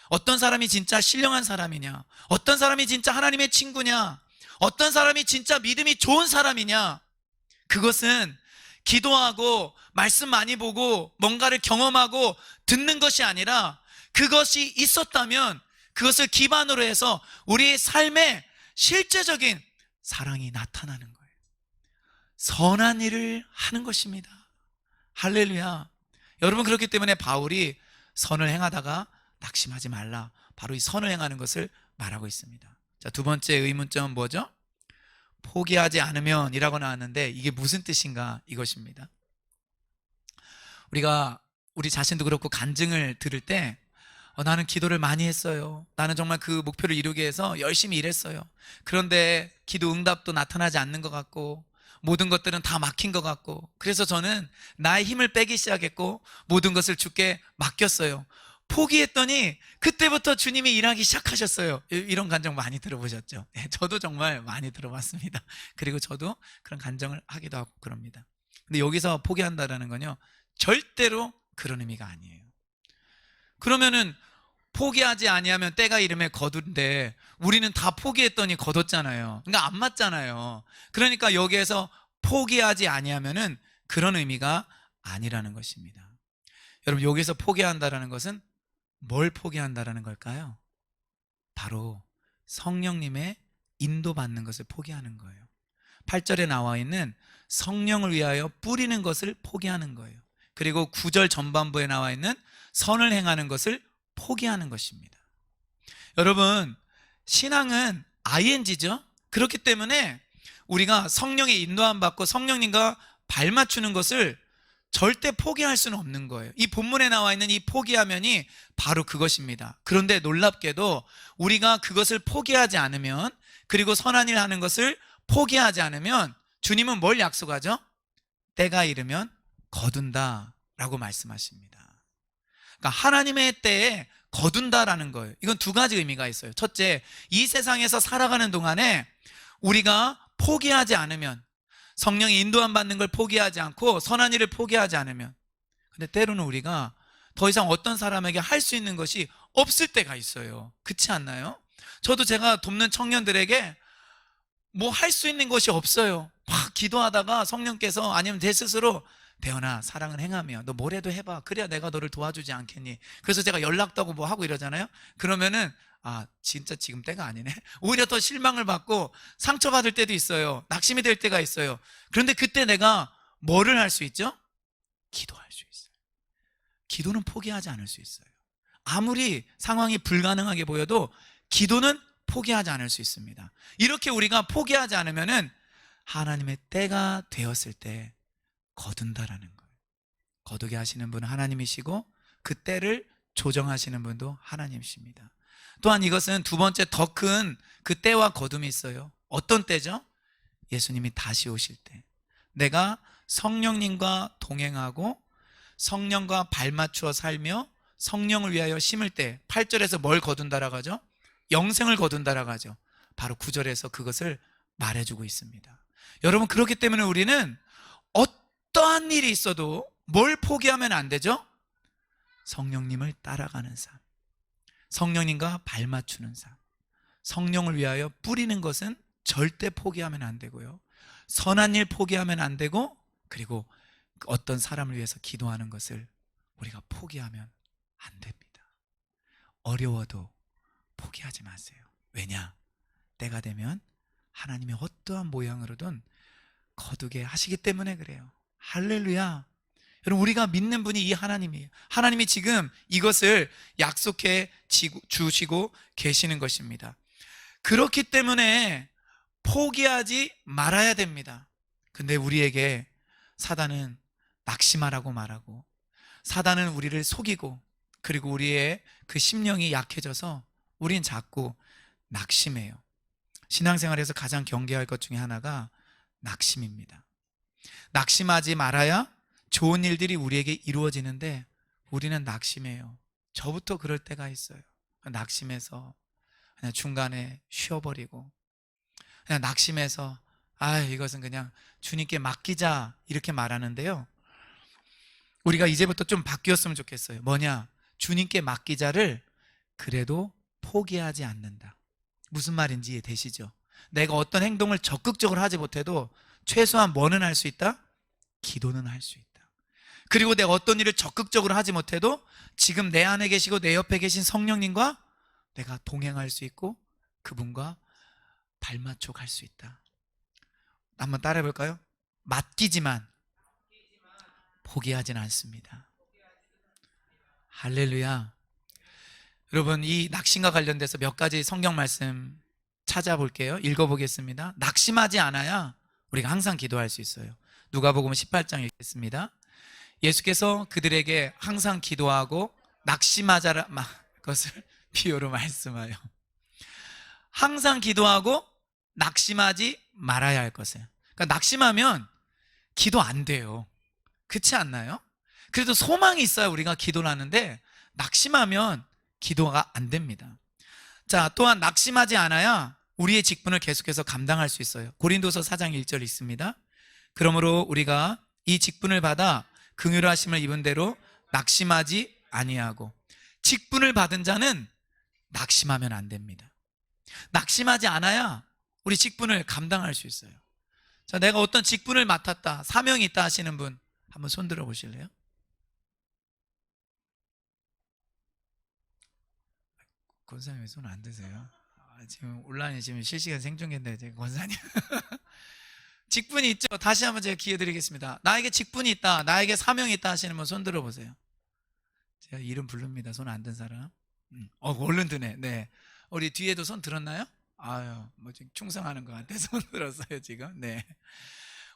어떤 사람이 진짜 신령한 사람이냐, 어떤 사람이 진짜 하나님의 친구냐, 어떤 사람이 진짜 믿음이 좋은 사람이냐, 그것은 기도하고 말씀 많이 보고 뭔가를 경험하고 듣는 것이 아니라, 그것이 있었다면 그것을 기반으로 해서 우리의 삶에 실제적인 사랑이 나타나는 거예요. 선한 일을 하는 것입니다. 할렐루야. 여러분, 그렇기 때문에 바울이 선을 행하다가 낙심하지 말라, 바로 이 선을 행하는 것을 말하고 있습니다. 자, 두 번째 의문점은 뭐죠? 포기하지 않으면 이라고 나왔는데, 이게 무슨 뜻인가, 이것입니다. 우리가 우리 자신도 그렇고 간증을 들을 때 나는 기도를 많이 했어요. 나는 정말 그 목표를 이루기 위해서 열심히 일했어요. 그런데 기도 응답도 나타나지 않는 것 같고 모든 것들은 다 막힌 것 같고, 그래서 저는 나의 힘을 빼기 시작했고 모든 것을 주께 맡겼어요. 포기했더니 그때부터 주님이 일하기 시작하셨어요. 이런 간증 많이 들어보셨죠? 네, 저도 정말 많이 들어봤습니다. 그리고 저도 그런 간증을 하기도 하고 그럽니다. 근데 여기서 포기한다라는 건요, 절대로 그런 의미가 아니에요. 그러면은 포기하지 아니하면 때가 이름에 거둔데 우리는 다 포기했더니 거뒀잖아요. 그러니까 안 맞잖아요. 그러니까 여기에서 포기하지 아니하면은 그런 의미가 아니라는 것입니다. 여러분, 여기서 포기한다라는 것은 뭘 포기한다라는 걸까요? 바로 성령님의 인도받는 것을 포기하는 거예요. 8절에 나와 있는 성령을 위하여 뿌리는 것을 포기하는 거예요. 그리고 9절 전반부에 나와 있는 선을 행하는 것을 포기하는 것입니다. 여러분, 신앙은 ing죠. 그렇기 때문에 우리가 성령의 인도함 받고 성령님과 발맞추는 것을 절대 포기할 수는 없는 거예요. 이 본문에 나와 있는 이 포기하면이 바로 그것입니다. 그런데 놀랍게도 우리가 그것을 포기하지 않으면, 그리고 선한 일 하는 것을 포기하지 않으면 주님은 뭘 약속하죠? 때가 이르면 거둔다 라고 말씀하십니다. 그러니까 하나님의 때에 거둔다라는 거예요. 이건 두 가지 의미가 있어요. 첫째, 이 세상에서 살아가는 동안에 우리가 포기하지 않으면, 성령의 인도함 받는 걸 포기하지 않고 선한 일을 포기하지 않으면, 근데 때로는 우리가 더 이상 어떤 사람에게 할 수 있는 것이 없을 때가 있어요. 그렇지 않나요? 저도 제가 돕는 청년들에게 뭐 할 수 있는 것이 없어요. 막 기도하다가 성령께서, 아니면 제 스스로, 대현아, 사랑은 행하며 너 뭐래도 해봐. 그래야 내가 너를 도와주지 않겠니? 그래서 제가 연락도 하고 뭐 하고 이러잖아요. 그러면은 진짜 지금 때가 아니네. 오히려 더 실망을 받고 상처받을 때도 있어요. 낙심이 될 때가 있어요. 그런데 그때 내가 뭐를 할 수 있죠? 기도할 수 있어요. 기도는 포기하지 않을 수 있어요. 아무리 상황이 불가능하게 보여도 기도는 포기하지 않을 수 있습니다. 이렇게 우리가 포기하지 않으면은 하나님의 때가 되었을 때 거둔다라는 거예요. 거두게 하시는 분은 하나님이시고 그 때를 조정하시는 분도 하나님이십니다. 또한 이것은 두 번째 더 큰 그 때와 거둠이 있어요. 어떤 때죠? 예수님이 다시 오실 때, 내가 성령님과 동행하고 성령과 발맞추어 살며 성령을 위하여 심을 때, 8절에서 뭘 거둔다라고 하죠? 영생을 거둔다라고 하죠. 바로 9절에서 그것을 말해주고 있습니다. 여러분, 그렇기 때문에 우리는 어떠한 일이 있어도 뭘 포기하면 안 되죠? 성령님을 따라가는 삶, 성령님과 발맞추는 삶, 성령을 위하여 뿌리는 것은 절대 포기하면 안 되고요, 선한 일 포기하면 안 되고, 그리고 어떤 사람을 위해서 기도하는 것을 우리가 포기하면 안 됩니다. 어려워도 포기하지 마세요. 왜냐? 때가 되면 하나님이 어떠한 모양으로든 거두게 하시기 때문에 그래요. 할렐루야. 여러분, 우리가 믿는 분이 이 하나님이에요. 하나님이 지금 이것을 약속해 주시고 계시는 것입니다. 그렇기 때문에 포기하지 말아야 됩니다. 근데 우리에게 사단은 낙심하라고 말하고, 사단은 우리를 속이고, 그리고 우리의 그 심령이 약해져서 우린 자꾸 낙심해요. 신앙생활에서 가장 경계할 것 중에 하나가 낙심입니다. 낙심하지 말아야 좋은 일들이 우리에게 이루어지는데 우리는 낙심해요. 저부터 그럴 때가 있어요. 낙심해서 그냥 중간에 쉬어버리고, 그냥 낙심해서 이것은 그냥 주님께 맡기자 이렇게 말하는데요, 우리가 이제부터 좀 바뀌었으면 좋겠어요. 뭐냐? 주님께 맡기자를 그래도 포기하지 않는다. 무슨 말인지 이해되시죠? 내가 어떤 행동을 적극적으로 하지 못해도 최소한 뭐는 할 수 있다? 기도는 할 수 있다. 그리고 내가 어떤 일을 적극적으로 하지 못해도 지금 내 안에 계시고 내 옆에 계신 성령님과 내가 동행할 수 있고 그분과 발맞춰 갈 수 있다. 한번 따라해 볼까요? 맡기지만 포기하진 않습니다. 할렐루야. 여러분, 이 낙심과 관련돼서 몇 가지 성경 말씀 찾아볼게요. 읽어보겠습니다. 낙심하지 않아야 우리가 항상 기도할 수 있어요. 누가복음 18장 읽겠습니다. 예수께서 그들에게 항상 기도하고 낙심하자라 것을 비유로 말씀하여, 항상 기도하고 낙심하지 말아야 할 것을. 그러니까 낙심하면 기도 안 돼요. 그렇지 않나요? 그래도 소망이 있어야 우리가 기도를 하는데 낙심하면 기도가 안 됩니다. 자, 또한 낙심하지 않아야 우리의 직분을 계속해서 감당할 수 있어요. 고린도서 4장 1절 있습니다. 그러므로 우리가 이 직분을 받아 긍휼하심을 입은 대로 낙심하지 아니하고. 직분을 받은 자는 낙심하면 안 됩니다. 낙심하지 않아야 우리 직분을 감당할 수 있어요. 자, 내가 어떤 직분을 맡았다, 사명이 있다 하시는 분 한번 손 들어 보실래요? 권사님 왜 손 안 드세요? 지금 온라인에 지금 실시간 생중계인데 권사님 직분이 있죠? 다시 한번 제가 기회 드리겠습니다. 나에게 직분이 있다, 나에게 사명이 있다 하시는 분 손 들어 보세요. 제가 이름 부릅니다. 손 안 든 사람. 얼른 드네. 네. 우리 뒤에도 손 들었나요? 뭐 지금 충성하는 것 같아. 손 들었어요 지금. 네.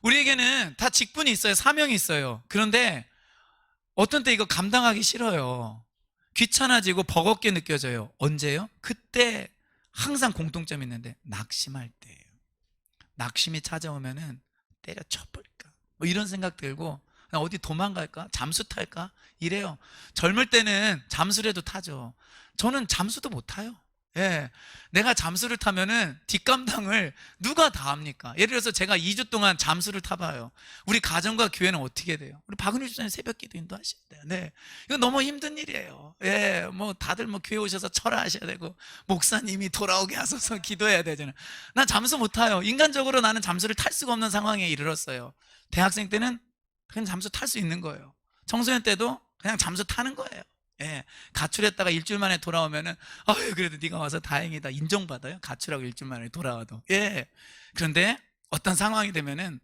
우리에게는 다 직분이 있어요. 사명이 있어요. 그런데 어떤 때 이거 감당하기 싫어요. 귀찮아지고 버겁게 느껴져요. 언제요? 그때 항상 공통점이 있는데 낙심할 때예요. 낙심이 찾아오면은 때려쳐버릴까 뭐 이런 생각 들고 그냥 어디 도망갈까? 잠수 탈까? 이래요. 젊을 때는 잠수라도 타죠. 저는 잠수도 못 타요. 예. 내가 잠수를 타면은 뒷감당을 누가 다 합니까? 예를 들어서 제가 2주 동안 잠수를 타봐요. 우리 가정과 교회는 어떻게 돼요? 우리 박은희 집사님 새벽 기도 인도하신대요. 네. 이거 너무 힘든 일이에요. 예. 뭐 다들 뭐 교회 오셔서 철회하셔야 되고, 목사님이 돌아오게 하소서 기도해야 되잖아요. 난 잠수 못 타요. 인간적으로 나는 잠수를 탈 수가 없는 상황에 이르렀어요. 대학생 때는 그냥 잠수 탈 수 있는 거예요. 청소년 때도 그냥 잠수 타는 거예요. 예, 가출했다가 일주일 만에 돌아오면은 아유 그래도 네가 와서 다행이다 인정받아요. 가출하고 일주일 만에 돌아와도. 예. 그런데 어떤 상황이 되면은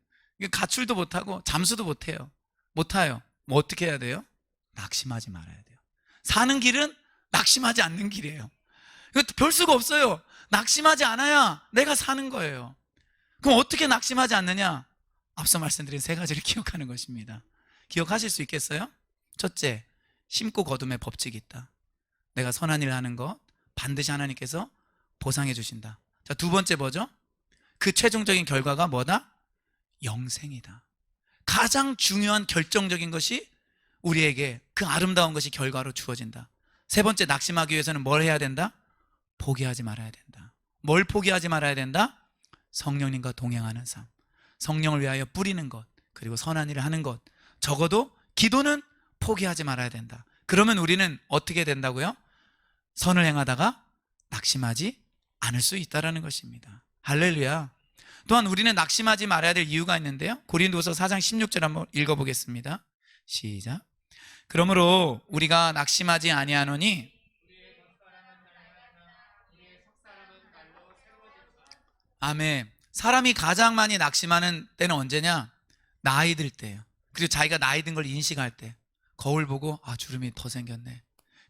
가출도 못하고 잠수도 못해요. 못 타요. 뭐 어떻게 해야 돼요? 낙심하지 말아야 돼요. 사는 길은 낙심하지 않는 길이에요. 이거 별 수가 없어요. 낙심하지 않아야 내가 사는 거예요. 그럼 어떻게 낙심하지 않느냐? 앞서 말씀드린 세 가지를 기억하는 것입니다. 기억하실 수 있겠어요? 첫째, 심고 거둠의 법칙이 있다. 내가 선한 일을 하는 것 반드시 하나님께서 보상해 주신다. 자, 두 번째 뭐죠? 그 최종적인 결과가 뭐다? 영생이다. 가장 중요한 결정적인 것이 우리에게 그 아름다운 것이 결과로 주어진다. 세 번째, 낙심하기 위해서는 뭘 해야 된다? 포기하지 말아야 된다. 뭘 포기하지 말아야 된다? 성령님과 동행하는 삶, 성령을 위하여 뿌리는 것, 그리고 선한 일을 하는 것, 적어도 기도는 포기하지 말아야 된다. 그러면 우리는 어떻게 된다고요? 선을 행하다가 낙심하지 않을 수 있다는 것입니다. 할렐루야. 또한 우리는 낙심하지 말아야 될 이유가 있는데요, 고린도서 4장 16절 한번 읽어보겠습니다. 시작. 그러므로 우리가 낙심하지 아니하노니 아멘. 사람이 가장 많이 낙심하는 때는 언제냐? 나이 들 때예요. 그리고 자기가 나이 든 걸 인식할 때, 거울 보고 아 주름이 더 생겼네.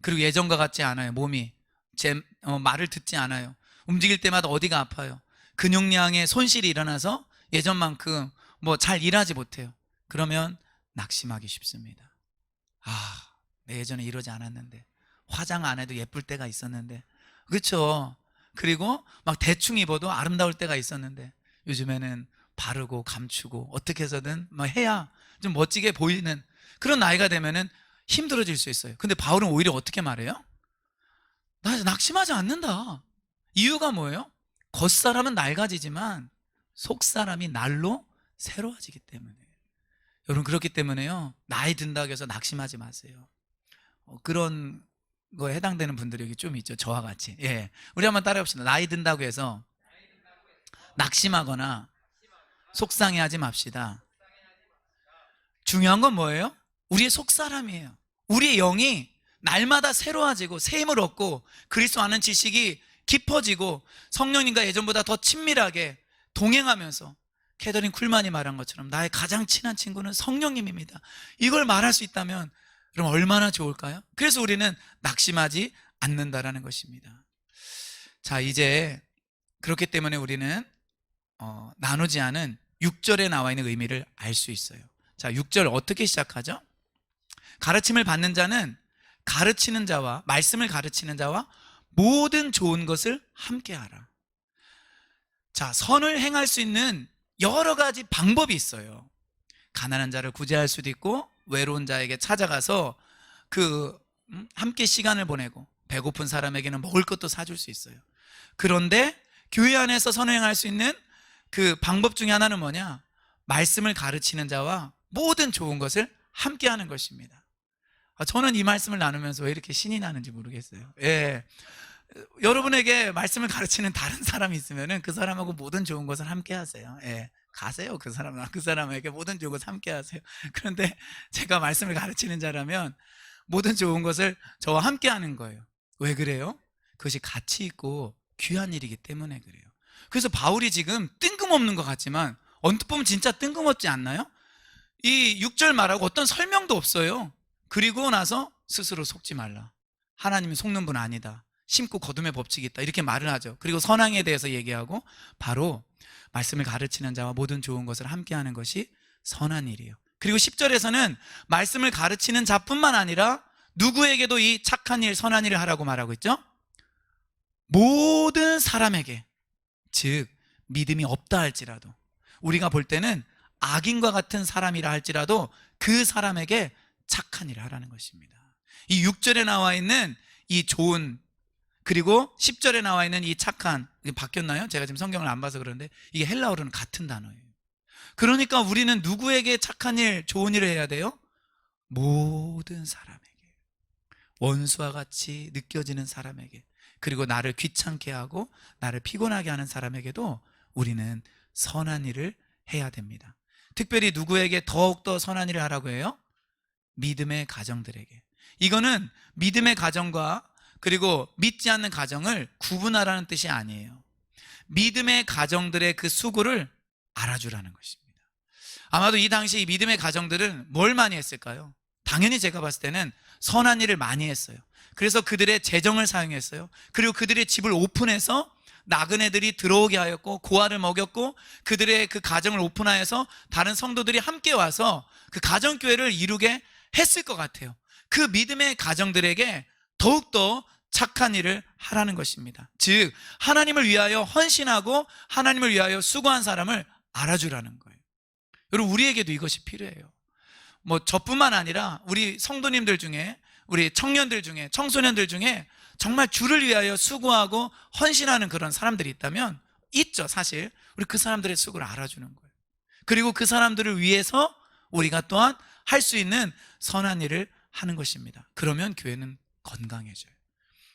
그리고 예전과 같지 않아요. 몸이 제 말을 듣지 않아요. 움직일 때마다 어디가 아파요. 근육량의 손실이 일어나서 예전만큼 뭐 잘 일하지 못해요. 그러면 낙심하기 쉽습니다. 아, 내 예전에 이러지 않았는데, 화장 안 해도 예쁠 때가 있었는데, 그렇죠? 그리고 막 대충 입어도 아름다울 때가 있었는데 요즘에는 바르고 감추고 어떻게 해서든 막 해야 좀 멋지게 보이는 그런 나이가 되면은 힘들어질 수 있어요. 근데 바울은 오히려 어떻게 말해요? 나 낙심하지 않는다. 이유가 뭐예요? 겉사람은 낡아지지만 속사람이 날로 새로워지기 때문에. 여러분, 그렇기 때문에요, 나이 든다고 해서 낙심하지 마세요. 그런 거에 해당되는 분들이 여기 좀 있죠. 저와 같이. 예, 우리 한번 따라해 봅시다. 나이 든다고 해서 낙심하거나 속상해하지 맙시다. 중요한 건 뭐예요? 우리의 속사람이에요. 우리의 영이 날마다 새로워지고 새 힘을 얻고 그리스도 아는 지식이 깊어지고 성령님과 예전보다 더 친밀하게 동행하면서, 캐더린 쿨만이 말한 것처럼 나의 가장 친한 친구는 성령님입니다. 이걸 말할 수 있다면 그럼 얼마나 좋을까요? 그래서 우리는 낙심하지 않는다라는 것입니다. 자, 이제 그렇기 때문에 우리는 나누지 않은 6절에 나와 있는 의미를 알 수 있어요. 자, 6절 어떻게 시작하죠? 가르침을 받는 자는 가르치는 자와, 말씀을 가르치는 자와 모든 좋은 것을 함께하라. 자, 선을 행할 수 있는 여러 가지 방법이 있어요. 가난한 자를 구제할 수도 있고, 외로운 자에게 찾아가서 함께 시간을 보내고, 배고픈 사람에게는 먹을 것도 사줄 수 있어요. 그런데 교회 안에서 선행할 수 있는 그 방법 중에 하나는 뭐냐? 말씀을 가르치는 자와 모든 좋은 것을 함께 하는 것입니다. 저는 이 말씀을 나누면서 왜 이렇게 신이 나는지 모르겠어요. 예. 여러분에게 말씀을 가르치는 다른 사람이 있으면 그 사람하고 모든 좋은 것을 함께 하세요. 예. 가세요. 그 사람에게 모든 좋은 것을 함께 하세요. 그런데 제가 말씀을 가르치는 자라면 모든 좋은 것을 저와 함께 하는 거예요. 왜 그래요? 그것이 가치 있고 귀한 일이기 때문에 그래요. 그래서 바울이 지금 뜬금없는 것 같지만 언뜻 보면 진짜 뜬금없지 않나요? 이 6절 말하고 어떤 설명도 없어요. 그리고 나서 스스로 속지 말라. 하나님이 속는 분 아니다. 심고 거둠의 법칙이 있다. 이렇게 말을 하죠. 그리고 선왕에 대해서 얘기하고, 바로 말씀을 가르치는 자와 모든 좋은 것을 함께하는 것이 선한 일이에요. 그리고 10절에서는 말씀을 가르치는 자뿐만 아니라 누구에게도 이 착한 일, 선한 일을 하라고 말하고 있죠. 모든 사람에게, 즉 믿음이 없다 할지라도, 우리가 볼 때는 악인과 같은 사람이라 할지라도 그 사람에게 착한 일을 하라는 것입니다. 이 6절에 나와 있는 이 좋은, 그리고 10절에 나와 있는 이 착한, 이게 바뀌었나요? 제가 지금 성경을 안 봐서 그러는데 이게 헬라어로는 같은 단어예요. 그러니까 우리는 누구에게 착한 일, 좋은 일을 해야 돼요? 모든 사람에게, 원수와 같이 느껴지는 사람에게, 그리고 나를 귀찮게 하고 나를 피곤하게 하는 사람에게도 우리는 선한 일을 해야 됩니다. 특별히 누구에게 더욱더 선한 일을 하라고 해요? 믿음의 가정들에게. 이거는 믿음의 가정과 그리고 믿지 않는 가정을 구분하라는 뜻이 아니에요. 믿음의 가정들의 그 수고를 알아주라는 것입니다. 아마도 이 당시 이 믿음의 가정들은 뭘 많이 했을까요? 당연히 제가 봤을 때는 선한 일을 많이 했어요. 그래서 그들의 재정을 사용했어요. 그리고 그들의 집을 오픈해서 나그네들이 들어오게 하였고 고아를 먹였고, 그들의 그 가정을 오픈하여서 다른 성도들이 함께 와서 그 가정교회를 이루게 했을 것 같아요. 그 믿음의 가정들에게 더욱더 착한 일을 하라는 것입니다. 즉 하나님을 위하여 헌신하고 하나님을 위하여 수고한 사람을 알아주라는 거예요. 여러분, 우리에게도 이것이 필요해요. 뭐 저뿐만 아니라 우리 성도님들 중에, 우리 청년들 중에, 청소년들 중에 정말 주를 위하여 수고하고 헌신하는 그런 사람들이 있다면, 있죠. 사실 우리 그 사람들의 수고를 알아주는 거예요. 그리고 그 사람들을 위해서 우리가 또한 할 수 있는 선한 일을 하는 것입니다. 그러면 교회는 건강해져요.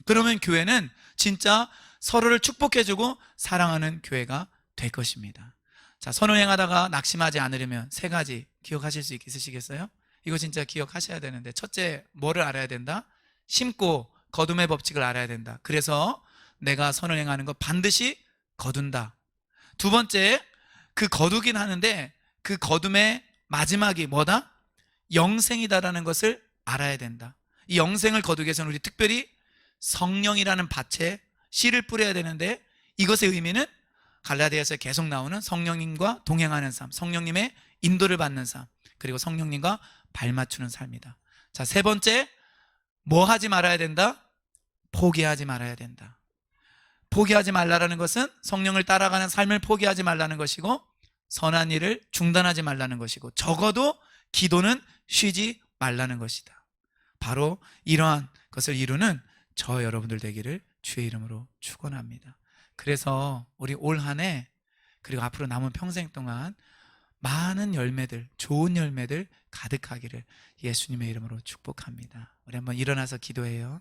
그러면 교회는 진짜 서로를 축복해주고 사랑하는 교회가 될 것입니다. 자, 선언행하다가 낙심하지 않으려면 세 가지 기억하실 수 있으시겠어요? 이거 진짜 기억하셔야 되는데, 첫째, 뭐를 알아야 된다? 심고 거둠의 법칙을 알아야 된다. 그래서 내가 선언행하는 거 반드시 거둔다. 두 번째, 그 거두긴 하는데 그 거둠의 마지막이 뭐다? 영생이다라는 것을 알아야 된다. 이 영생을 거두기 위해서는 우리 특별히 성령이라는 밭에 씨를 뿌려야 되는데, 이것의 의미는 갈라디아서에 계속 나오는 성령님과 동행하는 삶, 성령님의 인도를 받는 삶, 그리고 성령님과 발맞추는 삶이다. 자, 세 번째, 뭐 하지 말아야 된다? 포기하지 말아야 된다. 포기하지 말라는 것은 성령을 따라가는 삶을 포기하지 말라는 것이고, 선한 일을 중단하지 말라는 것이고, 적어도 기도는 쉬지 말라는 것이다. 바로 이러한 것을 이루는 저 여러분들 되기를 주의 이름으로 축원합니다. 그래서 우리 올 한 해 그리고 앞으로 남은 평생 동안 많은 열매들, 좋은 열매들 가득하기를 예수님의 이름으로 축복합니다. 우리 한번 일어나서 기도해요.